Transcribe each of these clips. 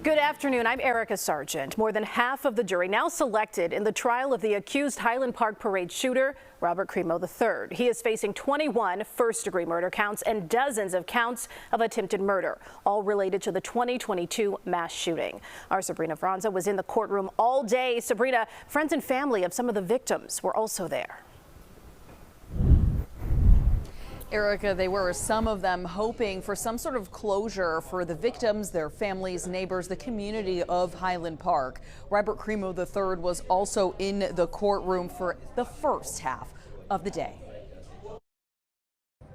Good afternoon. I'm Erica Sargent. More than half of the jury now selected in the trial of the accused Highland Park parade shooter, Robert Crimo III. He is facing 21 first-degree murder counts and dozens of counts of attempted murder, all related to the 2022 mass shooting. Our Sabrina Franza was in the courtroom all day. Sabrina, friends and family of some of the victims were also there. Erica, they were, some of them, hoping for some sort of closure for the victims, their families, neighbors, the community of Highland Park. Robert Crimo III was also in the courtroom for the first half of the day.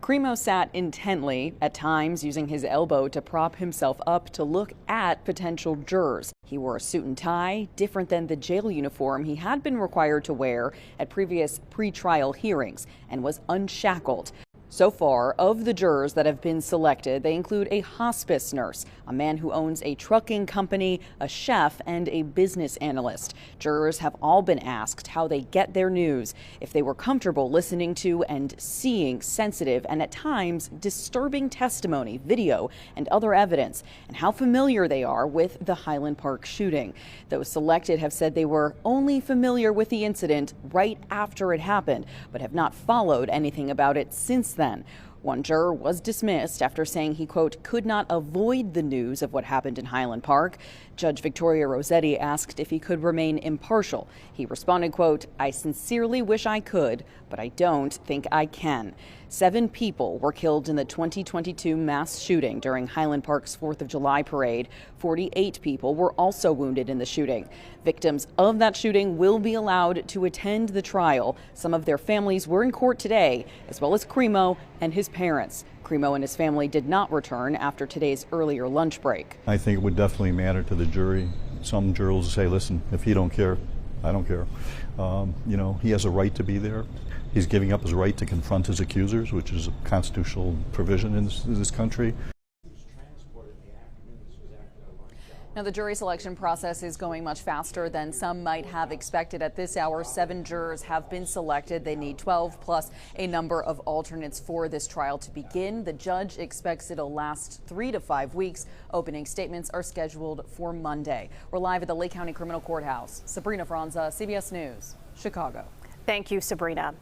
Crimo sat intently, at times using his elbow to prop himself up to look at potential jurors. He wore a suit and tie, different than the jail uniform he had been required to wear at previous pre-trial hearings, and was unshackled. So far, of the jurors that have been selected, they include a hospice nurse, a man who owns a trucking company, a chef, and a business analyst. Jurors have all been asked how they get their news, if they were comfortable listening to and seeing sensitive and at times disturbing testimony, video, and other evidence, and how familiar they are with the Highland Park shooting. Those selected have said they were only familiar with the incident right after it happened, but have not followed anything about it since then. One juror was dismissed after saying he, quote, could not avoid the news of what happened in Highland Park. Judge Victoria Rossetti asked if he could remain impartial. He responded, quote, I sincerely wish I could, but I don't think I can. 7 people were killed in the 2022 mass shooting during Highland Park's 4th of July parade. 48 people were also wounded in the shooting. Victims of that shooting will be allowed to attend the trial. Some of their families were in court today, as well as Crimo and his parents. Crimo and his family did not return after today's earlier lunch break. I think it would definitely matter to the jury. Some jurors will say, listen, if he don't care, I don't care. You know, he has a right to be there. He's giving up his right to confront his accusers, which is a constitutional provision in this country. Now, the jury selection process is going much faster than some might have expected. At this hour, 7 jurors have been selected. They need 12 plus a number of alternates for this trial to begin. The judge expects it'll last 3 to 5 weeks. Opening statements are scheduled for Monday. We're live at the Lake County Criminal Courthouse. Sabrina Franza, CBS News, Chicago. Thank you, Sabrina.